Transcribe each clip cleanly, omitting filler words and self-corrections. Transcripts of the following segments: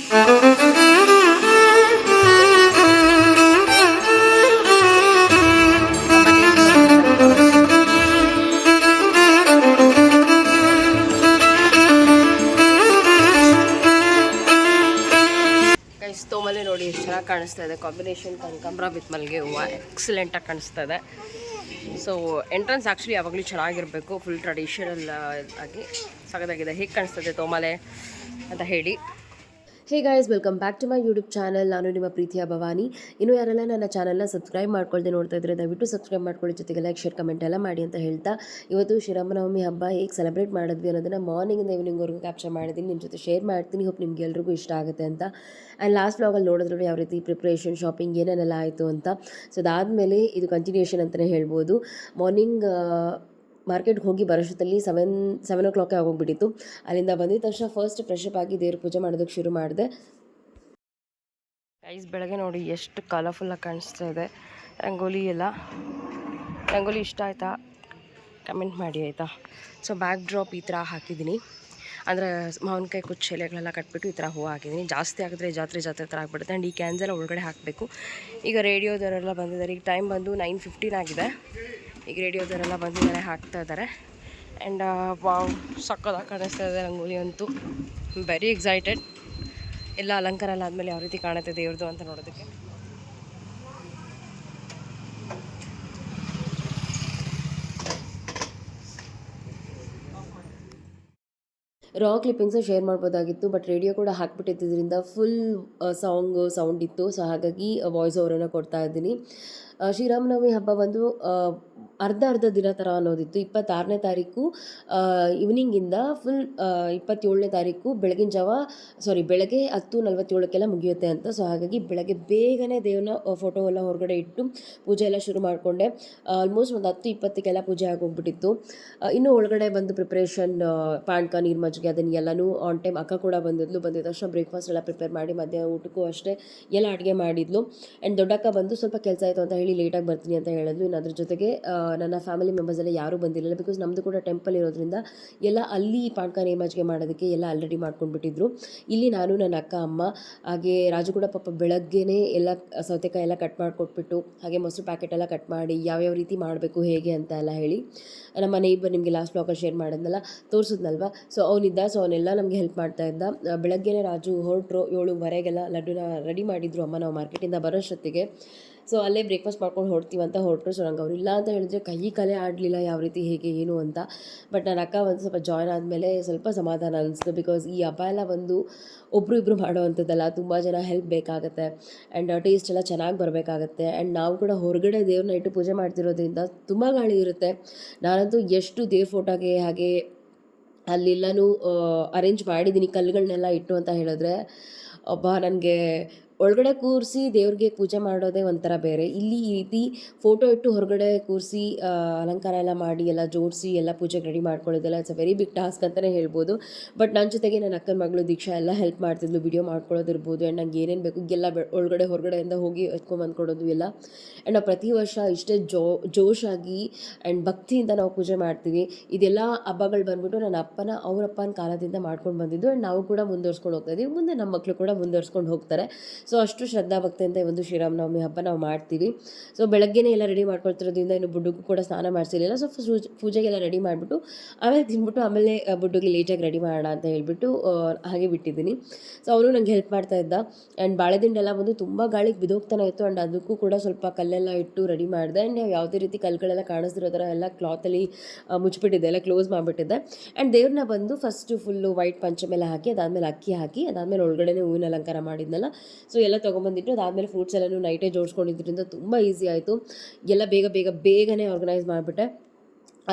ತೋಮಲೆ ನೋಡಿ ಎಷ್ಟು ಚೆನ್ನಾಗಿ ಕಾಣಿಸ್ತಾ ಇದೆ. ಕಾಂಬಿನೇಷನ್ ಕನಕಾಂಬರ ವಿತ್ ಮಲ್ಲಿಗೆ ಹೂವು ಎಕ್ಸಲೆಂಟಾಗಿ ಕಾಣಿಸ್ತಾ ಇದೆ. ಸೊ ಎಂಟ್ರೆನ್ಸ್ ಆ್ಯಕ್ಚುಲಿ ಯಾವಾಗಲೂ ಚೆನ್ನಾಗಿರಬೇಕು, ಫುಲ್ ಟ್ರೆಡಿಷನಲ್ ಆಗಿ ಸಖತ್ತಾಗಿದೆ. ಹೇಗೆ ಕಾಣಿಸ್ತದೆ ತೋಮಲೆ ಅಂತ ಹೇಳಿ. Hey guys, welcome back to my YouTube channel. ನಾನು ನಿಮ್ಮ ಪ್ರೀತಿಯ ಭವಾನಿ. ಇನ್ನು ಯಾರೆಲ್ಲ ನನ್ನ ಚಾನಲ್ನ ಸಬ್ಸ್ಕ್ರೈಬ್ ಮಾಡ್ಕೊಳ್ದೆ ನೋಡ್ತಾ ಇದ್ದರೆ ದಯವಿಟ್ಟು ಸಬ್ಸ್ಕ್ರೈಬ್ ಮಾಡ್ಕೊಳ್ಳಿ, ಜೊತೆಗೆ ಲೈಕ್ ಶೇರ್ ಕಮೆಂಟ್ ಎಲ್ಲ ಮಾಡಿ ಅಂತ ಹೇಳ್ತಾ, ಇವತ್ತು ಶ್ರೀರಾಮನವಮಿ ಹಬ್ಬ ಹೇಗೆ ಸೆಲೆಬ್ರೇಟ್ ಮಾಡಿದ್ವಿ ಅನ್ನೋದನ್ನು ಮಾರ್ನಿಂಗಿಂದ ಈವ್ನಿಂಗ್ವರೆಗೂ ಕ್ಯಾಪ್ಚರ್ ಮಾಡಿದ್ದೀನಿ, ನಿಮ್ಮ ಜೊತೆ ಶೇರ್ ಮಾಡ್ತೀನಿ. ಹೋಪ್ ನಿಮ್ಗೆ ಎಲ್ರಿಗೂ ಇಷ್ಟ ಆಗುತ್ತೆ ಅಂತ. ಆ್ಯಂಡ್ ಲಾಸ್ಟ್ ವ್ಲಾಗಲ್ಲಿ ನೋಡಿದ್ರು ಯಾವ ರೀತಿ ಪ್ರಿಪ್ರೇಷನ್, ಶಾಪಿಂಗ್ ಏನೇನೆಲ್ಲ ಆಯಿತು ಅಂತ. ಸೊ ಅದಾದಮೇಲೆ ಇದು ಕಂಟಿನ್ಯೂಷನ್ ಅಂತಲೇ ಹೇಳ್ಬೋದು. ಮಾರ್ನಿಂಗ್ ಮಾರ್ಕೆಟ್ಗೆ ಹೋಗಿ ಬರೋಷ್ಟರಲ್ಲಿ 7 o'clock ಆಗೋಗ್ಬಿಟ್ಟಿತ್ತು. ಅಲ್ಲಿಂದ ಬಂದಿದ್ದ ತಕ್ಷಣ ಫಸ್ಟ್ ಫ್ರೆಶ್ ಅಪ್ ಆಗಿ ದೇವ್ರ ಪೂಜೆ ಮಾಡೋದಕ್ಕೆ ಶುರು ಮಾಡಿದೆ. ಗೈಸ್, ಬೆಳಗ್ಗೆ ನೋಡಿ ಎಷ್ಟು ಕಲರ್ಫುಲ್ಲಾಗಿ ಕಾಣಿಸ್ತಾ ಇದೆ ರಂಗೋಲಿ ಎಲ್ಲ. ರಂಗೋಲಿ ಇಷ್ಟ ಆಯಿತಾ ಕಮೆಂಟ್ ಮಾಡಿ ಆಯಿತಾ. ಸೊ ಬ್ಯಾಕ್ ಡ್ರಾಪ್ ಈ ಥರ ಹಾಕಿದ್ದೀನಿ, ಅಂದರೆ ಮಾವಿನಕಾಯಿ ಕುಚ್ಚು ಎಲೆಗಳೆಲ್ಲ ಕಟ್ಬಿಟ್ಟು ಈ ಥರ ಹೂವು ಹಾಕಿದ್ದೀನಿ. ಜಾಸ್ತಿ ಆಗಿದ್ರೆ ಜಾತ್ರೆ ಥರ ಆಗಿಬಿಡುತ್ತೆ. ಆ್ಯಂಡ್ ಈ ಕ್ಯಾನ್ಸ್ ಎಲ್ಲ ಒಳಗಡೆ ಹಾಕಬೇಕು. ಈಗ ರೇಡಿಯೋದವರೆಲ್ಲ ಬಂದಿದ್ದಾರೆ. ಈಗ ಟೈಮ್ ಬಂದು 9:15 ಆಗಿದೆ. ಈಗ ರೇಡಿಯೋದವರೆಲ್ಲ ಬಂದಿದ್ದಾರೆ, ಹಾಕ್ತಾ ಇದ್ದಾರೆ. ಆ್ಯಂಡ್ ವಾವ್, ಸಕ್ಕದಾಗಿ ಕಾಣಿಸ್ತಾ ಇದೆ ರಂಗೋಲಿ ಅಂತೂ. Very excited. ಎಲ್ಲ ಅಲಂಕಾರ ಎಲ್ಲ ಆದಮೇಲೆ ಯಾವ ರೀತಿ ಕಾಣುತ್ತೆ ದೇವ್ರದ್ದು ಅಂತ ನೋಡೋದಕ್ಕೆ. ರಾ ಕ್ಲಿಪ್ಪಿಂಗ್ಸು ಶೇರ್ ಮಾಡ್ಬೋದಾಗಿತ್ತು, ಬಟ್ ರೇಡಿಯೋ ಕೂಡ ಹಾಕ್ಬಿಟ್ಟಿದ್ದರಿಂದ ಫುಲ್ ಸೌಂಡ್ ಇತ್ತು. ಸೊ ಹಾಗಾಗಿ ವಾಯ್ಸ್ ಓವರನ್ನು ಕೊಡ್ತಾ ಇದ್ದೀನಿ. ಶ್ರೀರಾಮನವಮಿ ಹಬ್ಬ ಬಂದು ಅರ್ಧ ದಿನ ಥರ ಅನ್ನೋದಿತ್ತು. 26ನೇ ತಾರೀಕು ಈವ್ನಿಂಗಿಂದ ಫುಲ್ 27ನೇ ತಾರೀಕು ಬೆಳಗ್ಗೆ 10:47 ಮುಗಿಯುತ್ತೆ ಅಂತ. ಸೊ ಹಾಗಾಗಿ ಬೆಳಗ್ಗೆ ಬೇಗನೆ ದೇವ್ರನ್ನ ಫೋಟೋ ಎಲ್ಲ ಹೊರಗಡೆ ಇಟ್ಟು ಪೂಜೆ ಎಲ್ಲ ಶುರು ಮಾಡಿಕೊಂಡೆ. ಆಲ್ಮೋಸ್ಟ್ ಒಂದು 10:20 ಪೂಜೆ ಆಗೋಗ್ಬಿಟ್ಟಿತ್ತು. ಇನ್ನೂ ಒಳಗಡೆ ಬಂದು ಪ್ರಿಪ್ರೇಷನ್, ಪಾನಕ, ನೀರು ಮಜ್ಜಿಗೆ ಅದನ್ನೆಲ್ಲನೂ ಆನ್ ಟೈಮ್ ಅಕ್ಕ ಕೂಡ ಬಂದಿದ್ದ ತಕ್ಷಣ ಬ್ರೇಕ್ಫಾಸ್ಟ್ ಎಲ್ಲ ಪ್ರಿಪೇರ್ ಮಾಡಿ ಮಧ್ಯಾಹ್ನ ಊಟಕ್ಕೂ ಅಷ್ಟೇ ಎಲ್ಲ ಅಡುಗೆ ಮಾಡಿದ್ಲು. ಆ್ಯಂಡ್ ದೊಡ್ಡಕ್ಕ ಬಂದು ಸ್ವಲ್ಪ ಕೆಲಸ ಆಯಿತು ಅಂತ ಹೇಳಿ ಲೇಟಾಗಿ ಬರ್ತೀನಿ ಅಂತ ಹೇಳಿದ್ಲು. ಇನ್ನು ಅದ್ರ ಜೊತೆಗೆ ನನ್ನ ಫ್ಯಾಮಿಲಿ ಮೆಂಬರ್ಸ್ ಎಲ್ಲ ಯಾರೂ ಬಂದಿರಲಿಲ್ಲ, ಬಿಕಾಸ್ ನಮ್ಮದು ಕೂಡ ಟೆಂಪಲ್ ಇರೋದ್ರಿಂದ ಎಲ್ಲ ಅಲ್ಲಿ ಪಾನಕ ನೀರು ಮಜ್ಜಿಗೆ ಮಾಡೋದಕ್ಕೆ ಎಲ್ಲ ಆಲ್ರೆಡಿ ಮಾಡ್ಕೊಂಡ್ಬಿಟ್ಟಿದ್ರು. ಇಲ್ಲಿ ನಾನು, ನನ್ನ ಅಕ್ಕ, ಅಮ್ಮ, ಹಾಗೆ ರಾಜು ಕೂಡ ಪಾಪ ಬೆಳಗ್ಗೆನೇ ಎಲ್ಲ ಸೌತೆಕಾಯಿ ಎಲ್ಲ ಕಟ್ ಮಾಡಿಕೊಟ್ಬಿಟ್ಟು, ಹಾಗೆ ಮೊಸರು ಪ್ಯಾಕೆಟ್ ಎಲ್ಲ ಕಟ್ ಮಾಡಿ ಯಾವ್ಯಾವ ರೀತಿ ಮಾಡಬೇಕು ಹೇಗೆ ಅಂತ ಎಲ್ಲ ಹೇಳಿ, ನಮ್ಮ ನೇಬರ್ ನಿಮಗೆ ಲಾಸ್ಟ್ ಬ್ಲಾಗಲ್ಲಿ ಶೇರ್ ಮಾಡೋದನ್ನೆಲ್ಲ ತೋರಿಸಿದ್ನಲ್ವ. ಸೊ ಅವನಿದ್ದ, ಸೊ ಅವನ್ನೆಲ್ಲ ನಮಗೆ ಹೆಲ್ಪ್ ಮಾಡ್ತಾ ಇದ್ದ. ಬೆಳಗ್ಗೆನೇ ರಾಜು ಹೊರಟರು. 7:15 ಲಡ್ಡುನ ರೆಡಿ ಮಾಡಿದ್ರು ಅಮ್ಮ ನಾವು ಮಾರ್ಕೆಟಿಂದ ಬರೋಷ್ಟೊತ್ತಿಗೆ. ಸೊ ಅಲ್ಲೇ ಬ್ರೇಕ್ಫಾಸ್ಟ್ ಮಾಡ್ಕೊಂಡು ಹೊರಡ್ತೀವಂತ ಹೊರಟರು. ಸೊ ನಂಗೆ ಅವ್ರು ಇಲ್ಲ ಅಂತ ಹೇಳಿದ್ರೆ ಕಲೆ ಆಡಲಿಲ್ಲ ಯಾವ ರೀತಿ ಹೇಗೆ ಏನು ಅಂತ. ಬಟ್ ನನ್ನ ಅಕ್ಕ ಒಂದು ಸ್ವಲ್ಪ ಜಾಯ್ನ್ ಆದಮೇಲೆ ಸ್ವಲ್ಪ ಸಮಾಧಾನ ಅನಿಸ್ತು. ಬಿಕಾಸ್ ಈ ಹಬ್ಬ ಎಲ್ಲ ಒಂದು ಒಬ್ಬರು ಮಾಡೋ ಅಂಥದ್ದಲ್ಲ, ತುಂಬ ಜನ ಹೆಲ್ಪ್ ಬೇಕಾಗುತ್ತೆ. ಆ್ಯಂಡ್ ಟೇಸ್ಟ್ ಎಲ್ಲ ಚೆನ್ನಾಗಿ ಬರಬೇಕಾಗತ್ತೆ. ಆ್ಯಂಡ್ ನಾವು ಕೂಡ ಹೊರಗಡೆ ದೇವ್ರನ್ನ ಇಟ್ಟು ಪೂಜೆ ಮಾಡ್ತಿರೋದ್ರಿಂದ ತುಂಬ ಗಾಳಿ ಇರುತ್ತೆ. ನಾನಂತೂ ಎಷ್ಟು ದೇವ್ರ ಫೋಟೋಗೆ ಹಾಗೆ ಅಲ್ಲೆಲ್ಲನೂ ಅರೇಂಜ್ ಮಾಡಿದ್ದೀನಿ ಕಲ್ಲುಗಳನ್ನೆಲ್ಲ ಇಟ್ಟು ಅಂತ ಹೇಳಿದ್ರೆ, ನನಗೆ ಒಳಗಡೆ ಕೂರಿಸಿ ದೇವ್ರಿಗೆ ಪೂಜೆ ಮಾಡೋದೇ ಒಂಥರ ಬೇರೆ. ಇಲ್ಲಿ ಈ ರೀತಿ ಫೋಟೋ ಇಟ್ಟು ಹೊರಗಡೆ ಕೂರಿಸಿ ಅಲಂಕಾರ ಎಲ್ಲ ಮಾಡಿ ಎಲ್ಲ ಜೋಡಿಸಿ ಎಲ್ಲ ಪೂಜೆಗೆ ರೆಡಿ ಮಾಡ್ಕೊಳ್ಳೋದೆಲ್ಲ it's a very big task ಅಂತಲೇ ಹೇಳ್ಬೋದು. ಬಟ್ ನನ್ನ ಜೊತೆಗೆ ನನ್ನ ಅಕ್ಕನ ಮಗಳು ದೀಕ್ಷಾ ಎಲ್ಲ ಹೆಲ್ಪ್ ಮಾಡ್ತಿದ್ಲು, ವಿಡಿಯೋ ಮಾಡ್ಕೊಳ್ಳೋದಿರ್ಬೋದು. ಆ್ಯಂಡ್ ನಂಗೆ ಏನೇನು ಬೇಕು ಎಲ್ಲ ಹೊರಗಡೆಯಿಂದ ಹೋಗಿ ಎತ್ಕೊಂಡ್ಬಂದ್ಕೊಡೋದು ಎಲ್ಲ. ಆ್ಯಂಡ್ ನಾವು ಪ್ರತಿ ವರ್ಷ ಇಷ್ಟೇ ಜೋಶಾಗಿ ಆ್ಯಂಡ್ ಭಕ್ತಿಯಿಂದ ನಾವು ಪೂಜೆ ಮಾಡ್ತೀವಿ. ಇದೆಲ್ಲ ಹಬ್ಬಗಳು ಬಂದ್ಬಿಟ್ಟು ನನ್ನ ಅವರಪ್ಪನ ಕಾಲದಿಂದ ಮಾಡ್ಕೊಂಡು ಬಂದಿದ್ದು. ಆ್ಯಂಡ್ ನಾವು ಕೂಡ ಮುಂದುವರ್ಸ್ಕೊಂಡು ಹೋಗ್ತಾ ಇದ್ದೀವಿ. ಮುಂದೆ ನಮ್ಮ ಮಕ್ಕಳು ಕೂಡ ಮುಂದುವರ್ಸ್ಕೊಂಡು ಹೋಗ್ತಾರೆ. ಸೊ ಅಷ್ಟು ಶ್ರದ್ಧಾ ಭಕ್ತಿಯಿಂದ ಒಂದು ಶ್ರೀರಾಮನವಮಿ ಹಬ್ಬ ನಾವು ಮಾಡ್ತೀವಿ. ಸೊ ಬೆಳಗ್ಗೆನೇ ಎಲ್ಲ ರೆಡಿ ಮಾಡ್ಕೊಳ್ತಿರೋದ್ರಿಂದ ಇನ್ನು ಬುಡ್ಡಗೂ ಕೂಡ ಸ್ನಾನ ಮಾಡಿಸಿರಲಿಲ್ಲ. ಸೊ ಪೂಜೆಗೆಲ್ಲ ರೆಡಿ ಮಾಡಿಬಿಟ್ಟು ಆಮೇಲೆ ತಿಂದ್ಬಿಟ್ಟು ಆಮೇಲೆ ಬುಡ್ಡುಗೆ ಲೇಟಾಗಿ ರೆಡಿ ಮಾಡೋಣ ಅಂತ ಹೇಳ್ಬಿಟ್ಟು ಹಾಗೆ ಬಿಟ್ಟಿದ್ದೀನಿ. ಸೊ ಅವನು ನಂಗೆ ಹೆಲ್ಪ್ ಮಾಡ್ತಾ ಇದ್ದ. ಆ್ಯಂಡ್ ಬಾಳೆದಿಂಡೆಲ್ಲ ಬಂದು ತುಂಬ ಗಾಳಿಗೆ ಬಿದೋಗ್ತಾನೆ ಇತ್ತು. ಆ್ಯಂಡ್ ಅದಕ್ಕೂ ಕೂಡ ಸ್ವಲ್ಪ ಕಲ್ಲೆಲ್ಲ ಇಟ್ಟು ರೆಡಿ ಮಾಡಿದೆ. ಆ್ಯಂಡ್ ಯಾವುದೇ ರೀತಿ ಕಲ್ಗಳೆಲ್ಲ ಕಾಣಿಸ್ತಿರೋ ಥರ ಎಲ್ಲ ಕ್ಲಾತಲ್ಲಿ ಮುಚ್ಚಿಬಿಟ್ಟಿದ್ದೆ, ಎಲ್ಲ ಕ್ಲೋಸ್ ಮಾಡಿಬಿಟ್ಟಿದ್ದೆ. ಆ್ಯಂಡ್ ದೇವ್ರನ್ನ ಬಂದು ಫಸ್ಟು ಫುಲ್ಲು ವೈಟ್ ಪಂಚೆ ಮೇಲೆ ಹಾಕಿ, ಅದಾದಮೇಲೆ ಅಕ್ಕಿ ಹಾಕಿ, ಅದಾದಮೇಲೆ ಒಳಗಡೆ ಹೂವಿನ ಅಲಂಕಾರ ಮಾಡಿದ್ನಲ್ಲ. ಸೊ ಎಲ್ಲ ತೊಗೊಂಬಂದಿಟ್ಟು ಅದಾದಮೇಲೆ ಫ್ರೂಟ್ಸ್ ಎಲ್ಲನೂ ನೈಟೇ ಜೋಡಿಸ್ಕೊಂಡಿದ್ದರಿಂದ ತುಂಬ ಈಸಿ ಆಯಿತು. ಎಲ್ಲ ಬೇಗನೆ ಆರ್ಗನೈಸ್ ಮಾಡಿಬಿಟ್ಟೆ.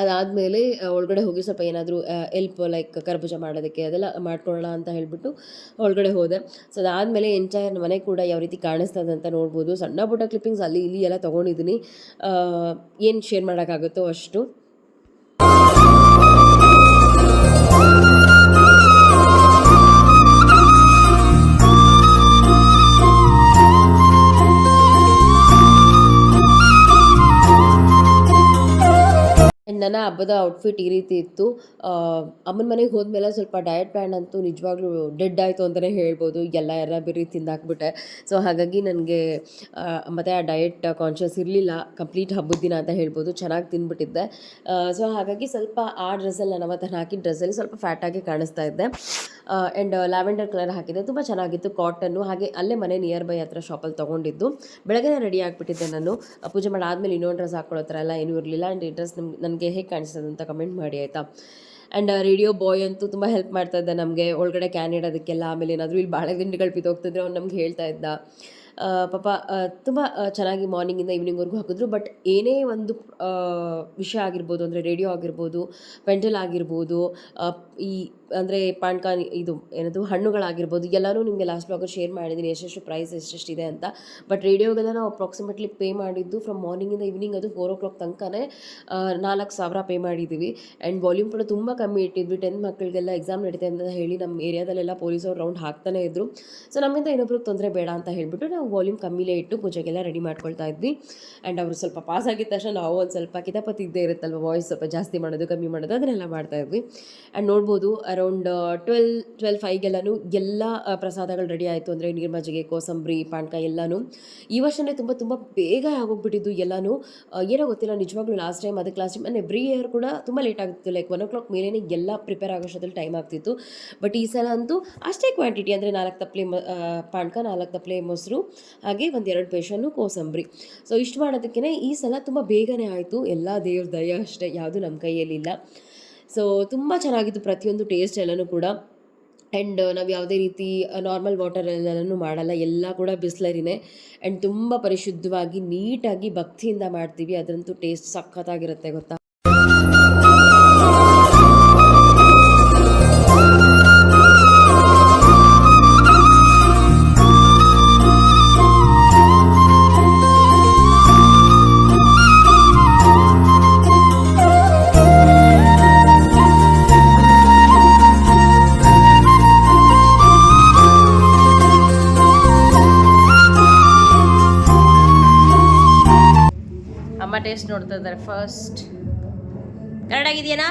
ಅದಾದಮೇಲೆ ಒಳಗಡೆ ಹೋಗಿ ಸ್ವಲ್ಪ ಏನಾದರೂ ಎಲ್ಪ್ ಲೈಕ್ ಕರ್ಬೂಜ ಮಾಡೋದಕ್ಕೆ ಅದೆಲ್ಲ ಮಾಡ್ಕೊಳ್ಳೋಣ ಅಂತ ಹೇಳಿಬಿಟ್ಟು ಒಳಗಡೆ ಹೋದೆ. ಸೊ ಅದಾದಮೇಲೆ ಎಂಟೈರ್ ಮನೆ ಕೂಡ ಯಾವ ರೀತಿ ಕಾಣಿಸ್ತದೆ ಅಂತ ನೋಡ್ಬೋದು. ಸಣ್ಣ ಪುಟ್ಟ ಕ್ಲಿಪ್ಪಿಂಗ್ಸ್ ಅಲ್ಲಿ ಇಲ್ಲಿ ಎಲ್ಲ ತೊಗೊಂಡಿದ್ದೀನಿ, ಏನು ಶೇರ್ ಮಾಡೋಕ್ಕಾಗುತ್ತೋ ಅಷ್ಟು. ನನ್ನ ಹಬ್ಬದ ಔಟ್ಫಿಟ್ ಈ ರೀತಿ ಇತ್ತು. ಅಮ್ಮನ ಮನೆಗೆ ಹೋದ್ಮೇಲೆ ಸ್ವಲ್ಪ ಡಯಟ್ ಪ್ಲ್ಯಾನ್ ಅಂತೂ ನಿಜವಾಗ್ಲೂ ಡೆಡ್ ಆಯಿತು ಅಂತಲೇ ಹೇಳ್ಬೋದು. ಎಲ್ಲ ಬೇರೆ ತಿಂದಾಕ್ಬಿಟ್ಟೆ. ಸೊ ಹಾಗಾಗಿ ನನಗೆ ಮತ್ತು ಆ ಡಯಟ್ ಕಾನ್ಷಿಯಸ್ ಇರಲಿಲ್ಲ ಕಂಪ್ಲೀಟ್ ಹಬ್ಬದ ದಿನ ಅಂತ ಹೇಳ್ಬೋದು. ಚೆನ್ನಾಗಿ ತಿಂದ್ಬಿಟ್ಟಿದ್ದೆ. ಸೊ ಹಾಗಾಗಿ ಸ್ವಲ್ಪ ಆ ಡ್ರೆಸ್ಸಲ್ಲಿ ನಾನು ಅವತ್ತು ಹಾಕಿದ ಡ್ರೆಸ್ಸಲ್ಲಿ ಸ್ವಲ್ಪ ಫ್ಯಾಟಾಗಿ ಕಾಣಿಸ್ತಾ ಇದ್ದೆ. ಆ್ಯಂಡ್ ಲ್ಯಾವೆಂಡರ್ ಕಲರ್ ಹಾಕಿದ್ದೆ, ತುಂಬ ಚೆನ್ನಾಗಿತ್ತು, ಕಾಟನ್ನು. ಹಾಗೆ ಅಲ್ಲೇ ಮನೆ ನಿಯರ್ ಬೈ ಹತ್ರ ಶಾಪಲ್ಲಿ ತೊಗೊಂಡಿದ್ದು. ಬೆಳಗ್ಗೆನೇ ರೆಡಿ ಆಗಿಬಿಟ್ಟಿದ್ದೆ ನಾನು. ಪೂಜೆ ಮಾಡಾದ್ಮೇಲೆ ಇನ್ನೊಂದು ಡ್ರೆಸ್ ಹಾಕ್ಕೊಳ್ಳೋ ಥರ ಎಲ್ಲ ಏನೂ ಇರಲಿಲ್ಲ. ಆ್ಯಂಡ್ ಈ ಡ್ರೆಸ್ ನನಗೆ ಹೇಗೆ ಕಾಣಿಸ್ತದೆ ಅಂತ ಕಮೆಂಟ್ ಮಾಡಿ ಆಯಿತಾ. ಆ್ಯಂಡ್ ರೇಡಿಯೋ ಬಾಯ್ ಅಂತೂ ತುಂಬ ಹೆಲ್ಪ್ ಮಾಡ್ತಾ ಇದ್ದ ನಮಗೆ ಒಳಗಡೆ ಕ್ಯಾನ್ ಇಡೋದಕ್ಕೆಲ್ಲ. ಆಮೇಲೆ ಏನಾದರೂ ಇಲ್ಲಿ ಬಾಳೆ ದಿಂಡಿಗಳು ಬಿದ್ದೋಗ್ತಿದ್ರೆ ಅವ್ನು ನಮ್ಗೆ ಹೇಳ್ತಾ ಇದ್ದ. ಪಾಪ ತುಂಬ ಚೆನ್ನಾಗಿ ಮಾರ್ನಿಂಗಿಂದ ಈವ್ನಿಂಗ್ವರೆಗೂ ಹಾಕಿದ್ರು. ಬಟ್ ಏನೇ ಒಂದು ವಿಷಯ ಆಗಿರ್ಬೋದು, ಅಂದರೆ ರೇಡಿಯೋ ಆಗಿರ್ಬೋದು, ಪೆಂಡಲ್ ಆಗಿರ್ಬೋದು, ಈ ಅಂದರೆ ಪಾನ್ಕಾನ್ ಇದು ಏನದು ಹಣ್ಣುಗಳಾಗಿರ್ಬೋದು, ಎಲ್ಲನೂ ನಿಮಗೆ ಲಾಸ್ಟ್ ಬ್ಲಾಗಲ್ಲಿ ಶೇರ್ ಮಾಡಿದ್ದೀನಿ ಎಷ್ಟೆಷ್ಟು ಪ್ರೈಸ್ ಎಷ್ಟೆಷ್ಟಿದೆ ಅಂತ. ಬಟ್ ರೇಡಿಯೋಗೆಲ್ಲ ನಾವು ಅಪ್ರಾಕ್ಸಿಮೇಟ್ಲಿ ಪೇ ಮಾಡಿದ್ದು ಫ್ರಮ್ ಮಾರ್ನಿಂಗಿಂದ ಈವ್ನಿಂಗ್ ಅದು 4 o'clock ತನಕನೇ 4,000 ಪೇ ಮಾಡಿದ್ದೀವಿ. ಆ್ಯಂಡ್ ವಾಲ್ಯೂಮ್ ಕೂಡ ತುಂಬ ಕಮ್ಮಿ ಇಟ್ಟಿದ್ವಿ. 10th ಮಕ್ಕಳಿಗೆಲ್ಲ ಎಕ್ಸಾಮ್ ನಡೀತಾ ಅಂತ ಹೇಳಿ ನಮ್ಮ ಏರಿಯಾದಲ್ಲೆಲ್ಲ ಪೊಲೀಸವ್ರು ರೌಂಡ್ ಹಾಕ್ತಾನೆ ಇದ್ದರು. ಸೊ ನಮ್ಮಿಂದ ಇನ್ನೊಬ್ರಿಗೆ ತೊಂದರೆ ಬೇಡ ಅಂತ ಹೇಳಿಬಿಟ್ಟು ನಾವು ವಾಲ್ಯೂಮ್ ಕಮ್ಮಿಲೇ ಇಟ್ಟು ಪೂಜೆಗೆಲ್ಲ ರೆಡಿ ಮಾಡ್ಕೊಳ್ತಾ ಇದ್ವಿ. ಆ್ಯಂಡ್ ಅವರು ಸ್ವಲ್ಪ ಪಾಸ್ ಆಗಿದ್ದ ತಕ್ಷಣ ನಾವು ಒಂದು ಸ್ವಲ್ಪ ಕಿತಾಪತಿ ಇದ್ದೇ ಇರುತ್ತಲ್ವ, ವಾಯ್ಸ್ ಸ್ವಲ್ಪ ಜಾಸ್ತಿ ಮಾಡೋದು ಕಮ್ಮಿ ಮಾಡೋದು ಅದನ್ನೆಲ್ಲ ಮಾಡ್ತಾಯಿದ್ವಿ. ಆ್ಯಂಡ್ ನೋಡ್ಬೋದು ಅರೌಂಡ್ 12-5ಗೆಲ್ಲನೂ ಎಲ್ಲ ಪ್ರಸಾದಗಳು ರೆಡಿ ಆಯಿತು. ಅಂದರೆ ನೀರು ಮಜ್ಜಿಗೆ, ಕೋಸಂಬರಿ, ಪಾನಕ ಎಲ್ಲನೂ ಈ ವರ್ಷನೇ ತುಂಬ ಬೇಗ ಆಗೋಗ್ಬಿಟ್ಟಿದ್ದು ಎಲ್ಲನೂ. ಏನೋ ಗೊತ್ತಿಲ್ಲ ನಿಜವಾಗ್ಲೂ. Last time and every year ಕೂಡ ತುಂಬ ಲೇಟ್ ಆಗ್ತಿತ್ತು. ಲೈಕ್ 1 o'clock ಮೇಲೇ ಎಲ್ಲ ಪ್ರಿಪೇರ್ ಆಗೋಷ್ಟೊತ್ತಲ್ಲಿ ಟೈಮ್ ಆಗ್ತಿತ್ತು. ಬಟ್ ಈ ಸಲ ಅಂತೂ ಅಷ್ಟೇ ಕ್ವಾಂಟಿಟಿ, ಅಂದರೆ 4 ತಪ್ಪಲೆ ಪಾನಕ, 4 ತಪ್ಪಲೆ ಮೊಸರು, ಹಾಗೆ 1-2 ಬೇಷನ್ನು ಕೋಸಂಬರಿ. ಸೊ ಇಷ್ಟು ಮಾಡೋದಕ್ಕೇ ಈ ಸಲ ತುಂಬ ಬೇಗನೆ ಆಯಿತು. ಎಲ್ಲ ದೇವ್ರ ದಯ ಅಷ್ಟೇ, ಯಾವುದು ನಮ್ಮ ಕೈಯಲ್ಲಿಲ್ಲ. ಸೊ ತುಂಬ ಚೆನ್ನಾಗಿತ್ತು ಪ್ರತಿಯೊಂದು ಟೇಸ್ಟ್ ಎಲ್ಲನೂ ಕೂಡ. ಆ್ಯಂಡ್ ನಾವು ಯಾವುದೇ ರೀತಿ ನಾರ್ಮಲ್ ವಾಟರಲ್ಲೆಲ್ಲನೂ ಮಾಡಲ್ಲ, ಎಲ್ಲ ಕೂಡ ಬಿಸ್ಲರಿನೇ. ಆ್ಯಂಡ್ ತುಂಬ ಪರಿಶುದ್ಧವಾಗಿ ನೀಟಾಗಿ ಭಕ್ತಿಯಿಂದ ಮಾಡ್ತೀವಿ. ಅದರಂತೂ ಟೇಸ್ಟ್ ಸಖತ್ತಾಗಿರುತ್ತೆ ಗೊತ್ತಾ. ಅಮ್ಮ ಟೇಸ್ಟ್ ನೋಡ್ತಾ ಇದ್ದಾರೆ ಫಸ್ಟ್. ಕರೆಕ್ಟ್ ಆಗಿದೆಯೇನಾ?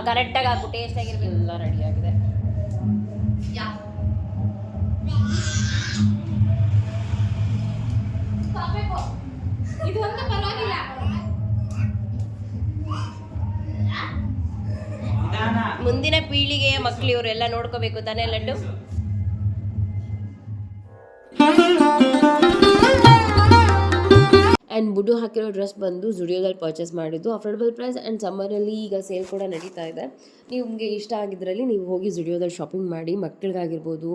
ಕರೆಕ್ಟಾಗಿ ಹಾಕು, ಟೇಸ್ಟ್ ಆಗಿರ್ಬೇಕು. ಎಲ್ಲ ರೆಡಿ ಆಗಿದೆ. ಮುಂದಿನ ಪೀಳಿಗೆಯ ಮಕ್ಕಳು ಇವರೆಲ್ಲ ನೋಡ್ಕೋಬೇಕು ತಾನೇ ಲಡ್ಡು. ಆ್ಯಂಡ್ ಬುಡು ಹಾಕಿರೋ ಡ್ರೆಸ್ ಬಂದು ಜುಡಿಯೋದಲ್ಲಿ ಪರ್ಚೇಸ್ ಮಾಡಿದ್ದು, ಅಫೋರ್ಡಬಲ್ ಪ್ರೈಸ್. ಆ್ಯಂಡ್ ಸಮ್ಮರಲ್ಲಿ ಈಗ ಸೇಲ್ ಕೂಡ ನಡೀತಾ ಇದೆ. ನಿಮಗೆ ಇಷ್ಟ ಆಗಿದ್ರಲ್ಲಿ ನೀವು ಹೋಗಿ ಜುಡಿಯೋದಲ್ಲಿ ಶಾಪಿಂಗ್ ಮಾಡಿ. ಮಕ್ಕಳಿಗಾಗಿರ್ಬೋದು,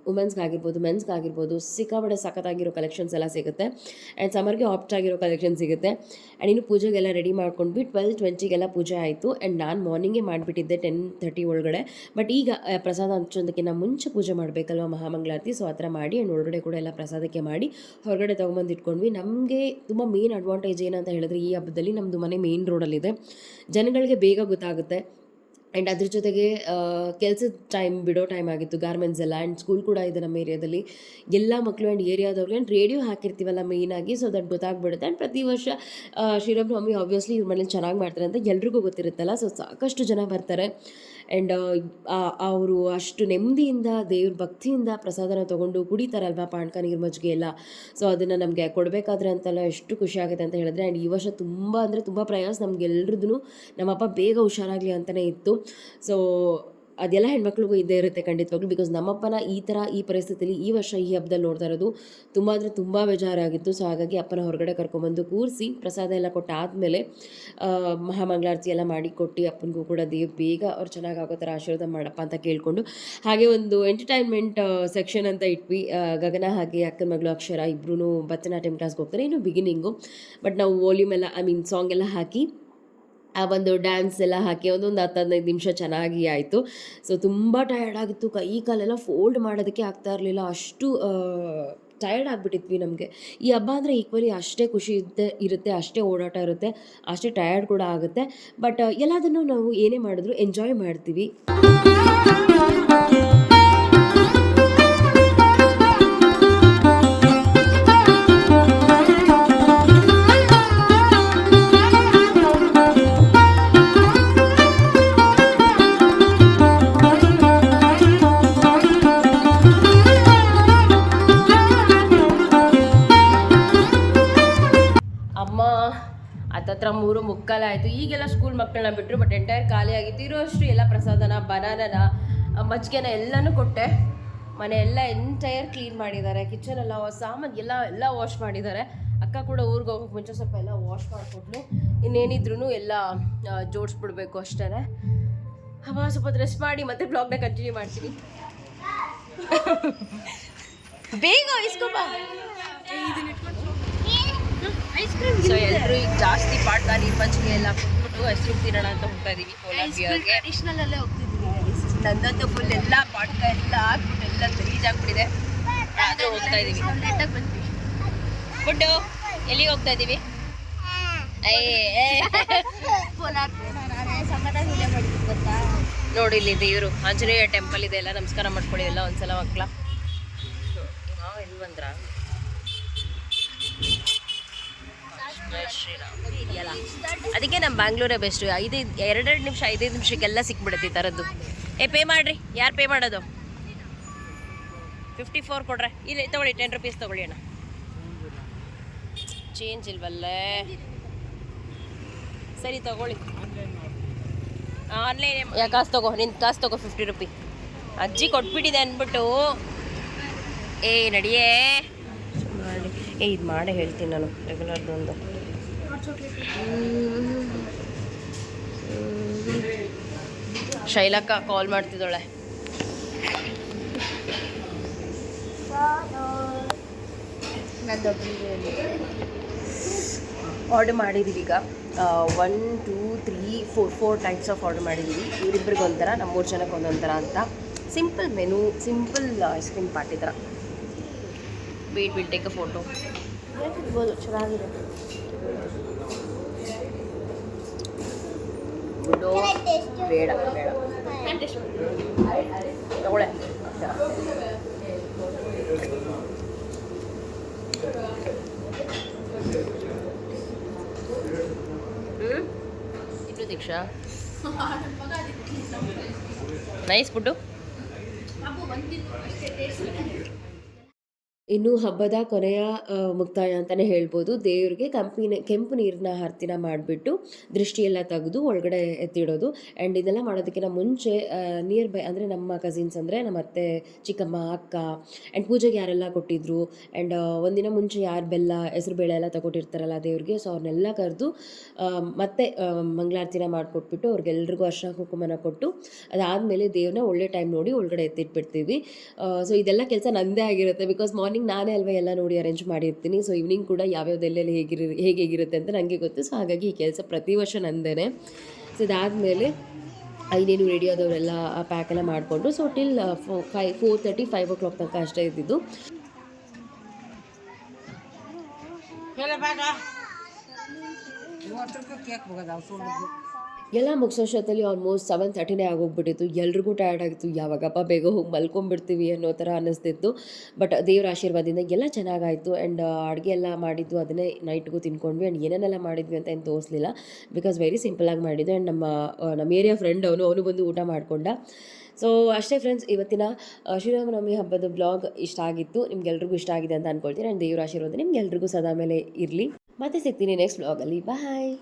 ವುಮೆನ್ಸ್ಗಾಗಿರ್ಬೋದು, ಮೆನ್ಸ್ಗಾಗಿರ್ಬೋದು ಸಿಕ್ಕಾಪಟ್ಟೆ ಸಖತ್ತಾಗಿರೋ ಕಲೆಕ್ಷನ್ಸ್ ಎಲ್ಲ ಸಿಗುತ್ತೆ. ಆ್ಯಂಡ್ ಸಮ್ಮರ್ಗೆ ಆಪ್ಟ್ ಆಗಿರೋ ಕಲೆಕ್ಷನ್ ಸಿಗುತ್ತೆ. ಆ್ಯಂಡ್ ಇನ್ನು ಪೂಜೆಗೆಲ್ಲ ರೆಡಿ ಮಾಡ್ಕೊಂಡ್ವಿ. 12:20ಗೆಲ್ಲ ಪೂಜೆ ಆಯಿತು. ಆ್ಯಂಡ್ ನಾನು ಮಾರ್ನಿಂಗೇ ಮಾಡಿಬಿಟ್ಟಿದ್ದೆ 10:30 ಒಳಗಡೆ. ಬಟ್ ಈಗ ಪ್ರಸಾದ ಹಂಚೋದಕ್ಕಿಂತ ಮುಂಚೆ ಪೂಜೆ ಮಾಡಬೇಕಲ್ವ, ಮಹಾಮಂಗಳಾರತಿ. ಸೊ ಆ ಥರ ಮಾಡಿ ಆ್ಯಂಡ್ ಒಳಗಡೆ ಕೂಡ ಎಲ್ಲ ಪ್ರಸಾದಕ್ಕೆ ಮಾಡಿ ಹೊರಗಡೆ ತೊಗೊಂಬಂದು ಇಟ್ಕೊಂಡ್ವಿ. ನಮಗೆ ತುಂಬ ಮೇನ್ ಅಡ್ವಾಂಟೇಜ್ ಏನಂತ ಹೇಳಿದ್ರೆ, ಈ ಹಬ್ಬದಲ್ಲಿ ನಮ್ಮದು ಮನೆ ಮೇನ್ ರೋಡಲ್ಲಿದೆ, ಜನಗಳಿಗೆ ಬೇಗ ಗೊತ್ತಾಗುತ್ತೆ. ಆ್ಯಂಡ್ ಅದ್ರ ಜೊತೆಗೆ ಕೆಲಸದ ಟೈಮ್ ಬಿಡೋ ಟೈಮ್ ಆಗಿತ್ತು, ಗಾರ್ಮೆಂಟ್ಸ್ ಎಲ್ಲ. ಆ್ಯಂಡ್ ಸ್ಕೂಲ್ ಕೂಡ ಇದೆ ನಮ್ಮ ಏರಿಯಾದಲ್ಲಿ. ಎಲ್ಲ ಮಕ್ಕಳು ಆ್ಯಂಡ್ ಏರಿಯಾದವ್ರಿಗೆ ಆ್ಯಂಡ್ ರೇಡಿಯೋ ಹಾಕಿರ್ತೀವಲ್ಲ ಮೇಯ್ನಾಗಿ, ಸೊ ದಟ್ ಗೊತ್ತಾಗ್ಬಿಡುತ್ತೆ. ಆ್ಯಂಡ್ ಪ್ರತಿ ವರ್ಷ ಶ್ರೀರಾಮನವಮಿ ಆಬ್ವಿಯಸ್ಲಿ ಇವ್ರ ಮನೇಲಿ ಚೆನ್ನಾಗಿ ಮಾಡ್ತಾರೆ ಅಂತ ಎಲ್ರಿಗೂ ಗೊತ್ತಿರುತ್ತಲ್ಲ. ಸೊ ಸಾಕಷ್ಟು ಜನ ಬರ್ತಾರೆ. ಆ್ಯಂಡ್ ಅವರು ಅಷ್ಟು ನೆಮ್ಮದಿಯಿಂದ ದೇವ್ರ ಭಕ್ತಿಯಿಂದ ಪ್ರಸಾದನ ತೊಗೊಂಡು ಕುಡಿತಾರಲ್ವ, ಪಾನಕ, ನೀರು ಮಜ್ಜಿಗೆ ಎಲ್ಲ. ಸೊ ಅದನ್ನು ನಮಗೆ ಕೊಡಬೇಕಾದ್ರೆ ಅಂತೆಲ್ಲ ಎಷ್ಟು ಖುಷಿ ಆಗುತ್ತೆ ಅಂತ ಹೇಳಿದ್ರೆ. ಆ್ಯಂಡ್ ಈ ವರ್ಷ ತುಂಬ ಅಂದರೆ ತುಂಬ ಪ್ರಯಾಸ ನಮಗೆಲ್ರದ್ದು. ನಮ್ಮಪ್ಪ ಬೇಗ ಹುಷಾರಾಗಲಿ ಅಂತಲೇ ಇತ್ತು. ಸೊ ಅದೆಲ್ಲ ಹೆಣ್ಮಕ್ಳಿಗೂ ಇದ್ದೇ ಇರುತ್ತೆ ಖಂಡಿತವಾಗ್ಲೂ. ಬಿಕಾಸ್ ನಮ್ಮಪ್ಪನ ಈ ಪರಿಸ್ಥಿತಿಯಲ್ಲಿ ಈ ವರ್ಷ ಈ ಹಬ್ಬದಲ್ಲಿ ನೋಡ್ತಾ ಇರೋದು ತುಂಬ ಅಂದರೆ ತುಂಬ ಬೇಜಾರಾಗಿತ್ತು. ಸೊ ಹಾಗಾಗಿ ಅಪ್ಪನ ಹೊರಗಡೆ ಕರ್ಕೊಂಬಂದು ಕೂರಿಸಿ ಪ್ರಸಾದ ಎಲ್ಲ ಕೊಟ್ಟಾದಮೇಲೆ ಮಹಾಮಂಗಳಾರತಿ ಎಲ್ಲ ಮಾಡಿ ಕೊಟ್ಟು ಅಪ್ಪನಿಗೂ ಕೂಡ ದೇವ್ರು ಬೇಗ ಅವ್ರು ಚೆನ್ನಾಗಿ ಆಗೋ ಥರ ಆಶೀರ್ವಾದ ಮಾಡಪ್ಪ ಅಂತ ಕೇಳಿಕೊಂಡು, ಹಾಗೆ ಒಂದು ಎಂಟರ್ಟೈನ್ಮೆಂಟ್ ಸೆಕ್ಷನ್ ಅಂತ ಇಟ್ವಿ. ಗಗನ ಹಾಗೆ ಅಕ್ಕನ ಮಗಳು ಅಕ್ಷರ ಇಬ್ಬರೂ ಭರತನಾಟ್ಯಂ ಕ್ಲಾಸ್ಗೆ ಹೋಗ್ತಾರೆ. ಇನ್ನು ಬಿಗಿನಿಂಗು. ಬಟ್ ನಾವು ವಾಲ್ಯೂಮ್ ಎಲ್ಲ ಸಾಂಗ್ ಎಲ್ಲ ಹಾಕಿ ಆ ಒಂದು ಡ್ಯಾನ್ಸ್ ಎಲ್ಲ ಹಾಕಿ ಒಂದೊಂದು 10-15 ನಿಮಿಷ ಚೆನ್ನಾಗಿ ಆಯಿತು. ಸೊ ತುಂಬ ಟಯರ್ಡ್ ಆಗಿತ್ತು. ಕೈ ಕಾಲೆಲ್ಲ ಫೋಲ್ಡ್ ಮಾಡೋದಕ್ಕೆ ಆಗ್ತಾ ಇರಲಿಲ್ಲ. ಅಷ್ಟು ಟಯರ್ಡ್ ಆಗಿಬಿಟ್ಟಿದ್ವಿ ನಮಗೆ. ಈ ಹಬ್ಬ ಅಂದರೆ ಈಕ್ವಲಿ ಅಷ್ಟೇ ಖುಷಿ ಇರುತ್ತೆ, ಅಷ್ಟೇ ಓಡಾಟ ಇರುತ್ತೆ, ಅಷ್ಟೇ ಟಯರ್ಡ್ ಕೂಡ ಆಗುತ್ತೆ. ಬಟ್ ಎಲ್ಲದನ್ನು ನಾವು ಏನೇ ಮಾಡಿದ್ರು ಎಂಜಾಯ್ ಮಾಡ್ತೀವಿ. ಅಮ್ಮ ಹತ್ತತ್ರ 3:45 ಆಯಿತು. ಈಗೆಲ್ಲ ಸ್ಕೂಲ್ ಮಕ್ಕಳನ್ನ ಬಿಟ್ಟರು, ಬಟ್ ಎಂಟೈರ್ ಖಾಲಿ ಆಗಿತ್ತು. ಇರೋಷ್ಟು ಎಲ್ಲ ಪ್ರಸಾದನ, ಬನಾನನ, ಮಜ್ಜಿಗೆನ ಎಲ್ಲನೂ ಕೊಟ್ಟೆ. ಮನೆ ಎಲ್ಲ ಎಂಟೈರ್ ಕ್ಲೀನ್ ಮಾಡಿದ್ದಾರೆ. ಕಿಚನೆಲ್ಲ ಸಾಮಾನು ಎಲ್ಲ ವಾಶ್ ಮಾಡಿದ್ದಾರೆ. ಅಕ್ಕ ಕೂಡ ಊರಿಗೆ ಹೋಗೋಕ್ಕೆ ಮುಂಚೆ ಸ್ವಲ್ಪ ಎಲ್ಲ ವಾಶ್ ಮಾಡಿಕೊಟ್ಲು. ಇನ್ನೇನಿದ್ರು ಎಲ್ಲ ಜೋಡಿಸ್ಬಿಡ್ಬೇಕು ಅಷ್ಟೇ. ಅಮ್ಮ ಸ್ವಲ್ಪ ರೆಸ್ಟ್ ಮಾಡಿ ಮತ್ತೆ ಬ್ಲಾಗ್ನ ಕಂಟಿನ್ಯೂ ಮಾಡ್ತೀನಿ. ಬೇಗ ಇಸ್ಕೊಬ. ಸೊ ಎಲ್ಲರೂ ಈಗ ಜಾಸ್ತಿ ಪಾಟ್ಕ ನೀರು ಮಜ್ಜಿಗೆ ಎಲ್ಲ ಕೊಟ್ಬಿಟ್ಟು ಐಸ್ ಕ್ರೀಮ್ ತಿನ್ನೋಣ ಅಂತ ಹೋಗ್ತಾ ಇದೀವಿ. ಟ್ರೆಡಿಷನಲ್ಲೇ ಹೋಗ್ತಿದ್ದೀವಿ. ನಂದಂತೂ ಫುಲ್ ಎಲ್ಲ ಪಾಟ್ಕ ಎಲ್ಲ ಹಾಕ್ಬಿಟ್ಟು ಎಲ್ಲ ಗಲೀಜ್ ಆಗ್ಬಿಟ್ಟಿದೆ. ಆದರೂ ಹೋಗ್ತಾ ಇದೀವಿ. ಫುಡ್ಡು ಎಲ್ಲಿಗೆ ಹೋಗ್ತಾ ಇದೀವಿ? ನೋಡಿ ಇಲ್ಲಿ ದೇವರು ಆಂಜನೇಯ ಟೆಂಪಲ್ ಇದೆ. ಎಲ್ಲ ನಮಸ್ಕಾರ ಮಾಡ್ಕೊಳ್ಳಿ ಎಲ್ಲ ಒಂದ್ಸಲ ಮಕ್ಕಳ. ನಾವು ಎಲ್ಲಿ ಬಂದ್ರ ಶ್ರೀರಾಮ್ ಇದೆಯಲ್ಲ, ಅದಕ್ಕೆ ನಮ್ಮ ಬ್ಯಾಂಗ್ಳೂರೇ ಬೆಸ್ಟು. 2 ನಿಮಿಷ 5 ನಿಮಿಷಕ್ಕೆಲ್ಲ ಸಿಕ್ಬಿಡುತ್ತೆ ಈ ಥರದ್ದು. ಪೇ ಮಾಡಿರಿ. ಯಾರು ಪೇ ಮಾಡೋದು? 54 ಕೊಡ್ರೆ. ಇಲ್ಲಿ ತೊಗೊಳ್ಳಿ, 10 ರೂಪೀಸ್ ತೊಗೊಳ್ಳಿ ಅಣ್ಣ. ಚೇಂಜ್ ಇಲ್ವಲ್ಲೇ? ಸರಿ ತಗೊಳ್ಳಿ. ಆನ್ಲೈನ್ ಕಾಸು ತಗೋ, ನಿನ್ನ ಕಾಸು ತಗೋ 50 ರೂಪಿ. ಅಜ್ಜಿ ಕೊಟ್ಬಿಟ್ಟಿದೆ ಅಂದ್ಬಿಟ್ಟು ನಡಿಯೇ ಮಾಡಿ. ಇದು ಮಾಡೇ ಹೇಳ್ತೀನಿ ನಾನು, ರೆಗ್ಯುಲರ್ದೊಂದು. ಶೈಲಕ್ಕ ಕಾಲ್ ಮಾಡ್ತಿದ್ದಾಳೆ. ಆರ್ಡರ್ ಮಾಡಿದ್ದೀವಿ ಈಗ. 1 2 3 4 ಟೈಪ್ಸ್ ಆಫ್ ಆರ್ಡರ್ ಮಾಡಿದ್ದೀವಿ. ಇವರಿಬ್ಬರಿಗೆ ಒಂಥರ, ನಮ್ಮ 3 ಜನಕ್ಕೆ ಒಂದೊಂಥರ ಅಂತ. Simple menu, simple ice cream party ಥರ. Will take a photo. ಹೇಳ್ಬೋದು, ಚೆನ್ನಾಗಿದೆ. ಗುಡ್ಡು ಬೇಡ ತಗೊಳ್ಳೆ. ಇನ್ನು ದೀಕ್ಷಾ ನೈಸ್ ಫುಡ್ಡು. ಇನ್ನು ಹಬ್ಬದ ಕೊನೆಯ ಮುಕ್ತಾಯ ಅಂತಲೇ ಹೇಳ್ಬೋದು. ದೇವ್ರಿಗೆ ಕೆಂಪು ನೀರಿನ ಆರತಿನ ಮಾಡಿಬಿಟ್ಟು ದೃಷ್ಟಿಯೆಲ್ಲ ತೆಗೆದು ಒಳಗಡೆ ಎತ್ತಿಡೋದು. ಆ್ಯಂಡ್ ಇದೆಲ್ಲ ಮಾಡೋದಕ್ಕಿಂತ ಮುಂಚೆ ನಿಯರ್ ಬೈ ಅಂದರೆ ನಮ್ಮ ಕಸಿನ್ಸ್, ಅಂದರೆ ನಮ್ಮ ಅತ್ತೆ, ಚಿಕ್ಕಮ್ಮ, ಅಕ್ಕ, ಆ್ಯಂಡ್ ಪೂಜೆಗೆ ಯಾರೆಲ್ಲ ಕೊಟ್ಟಿದ್ರು, ಆ್ಯಂಡ್ ಒಂದಿನ ಮುಂಚೆ ಯಾರು ಬೆಲ್ಲ, ಹೆಸರು ಬೇಳೆ ಎಲ್ಲ ತಗೊಟ್ಟಿರ್ತಾರಲ್ಲ ದೇವ್ರಿಗೆ, ಸೊ ಅವ್ರನ್ನೆಲ್ಲ ಕರೆದು ಮತ್ತೆ ಮಂಗಳಾರತಿನ ಮಾಡಿಕೊಟ್ಬಿಟ್ಟು ಅವ್ರಿಗೆಲ್ರಿಗೂ ಅರ್ಶಿನ ಕುಂಕುಮನ ಕೊಟ್ಟು, ಅದಾದಮೇಲೆ ದೇವ್ರನ್ನ ಒಳ್ಳೆ ಟೈಮ್ ನೋಡಿ ಒಳಗಡೆ ಎತ್ತಿಟ್ಬಿಡ್ತೀವಿ. ಸೊ ಇದೆಲ್ಲ ಕೆಲಸ ನಂದೇ ಆಗಿರುತ್ತೆ. ಬಿಕಾಸ್ ಮಾರ್ನಿಂಗ್ ನಾನೇ ಅಲ್ವಾ ಎಲ್ಲ ನೋಡಿ ಅರೇಂಜ್ ಮಾಡಿರ್ತೀನಿ. ಸೊ ಈವ್ನಿಂಗ್ ಕೂಡ ಯಾವ್ಯಾವ್ದು ಎಲ್ಲೆಲ್ಲಿ ಹೇಗಿರುತ್ತೆ ಅಂತ ನನಗೆ ಗೊತ್ತು. ಸೊ ಹಾಗಾಗಿ ಈ ಕೆಲಸ ಪ್ರತಿ ವರ್ಷ ನಂದೇ. ಸೊ ಇದಾದಮೇಲೆ ಇನ್ನೇನು ರೆಡಿ ಆದವರೆಲ್ಲ ಆ ಪ್ಯಾಕೆಲ್ಲ ಮಾಡಿಕೊಂಡು, ಸೊ ಟಿಲ್ 4:30 5 o'clock ತನಕ ಅಷ್ಟೇ ಇದ್ದಿದ್ದು. ಎಲ್ಲ ಮುಗಿಸೋಷ್ಟೊತ್ತಲ್ಲಿ ಆಲ್ಮೋಸ್ಟ್ 7:30 ಆಗೋಗ್ಬಿಟ್ಟಿತ್ತು. ಎಲ್ರಿಗೂ ಟಯರ್ಡ್ ಆಗಿತ್ತು. ಯಾವಾಗಪ್ಪ ಬೇಗ ಹೋಗಿ ಮಲ್ಕೊಂಡ್ಬಿಡ್ತೀವಿ ಅನ್ನೋ ಥರ ಅನ್ನಿಸ್ತಿತ್ತು. ಬಟ್ ದೇವ್ರ ಆಶೀರ್ವಾದದಿಂದ ಎಲ್ಲ ಚೆನ್ನಾಗಾಯಿತು. ಆ್ಯಂಡ್ ಅಡುಗೆ ಎಲ್ಲ ಮಾಡಿದ್ದು ಅದನ್ನೇ ನೈಟ್ಗೂ ತಿನ್ಕೊಂಡ್ವಿ. ಆ್ಯಂಡ್ ಏನೇನೆಲ್ಲ ಮಾಡಿದ್ವಿ ಅಂತ ಏನು ತೋರಿಸಲಿಲ್ಲ, ಬಿಕಾಸ್ ವೆರಿ ಸಿಂಪಲಾಗಿ ಮಾಡಿದ್ದು. ಆ್ಯಂಡ್ ನಮ್ಮ ಏರಿಯಾ ಫ್ರೆಂಡ್ ಅವನು ಬಂದು ಊಟ ಮಾಡಿಕೊಂಡ. ಸೊ ಅಷ್ಟೇ ಫ್ರೆಂಡ್ಸ್, ಇವತ್ತಿನ ಶ್ರೀರಾಮನವಮಿ ಹಬ್ಬದ ಬ್ಲಾಗ್ ಇಷ್ಟ ಆಗಿತ್ತು. ನಿಮ್ಗೆಲ್ರಿಗೂ ಇಷ್ಟ ಆಗಿದೆ ಅಂತ ಅಂದ್ಕೊಳ್ತೀನಿ. ಆ್ಯಂಡ್ ದೇವ್ರ ಆಶೀರ್ವಾದ ನಿಮ್ಗೆಲ್ರಿಗೂ ಸದಾ ಮೇಲೆ ಇರಲಿ. ಮತ್ತೆ ಸಿಗ್ತೀನಿ ನೆಕ್ಸ್ಟ್ ಬ್ಲಾಗಲ್ಲಿ. ಬಾಯ್.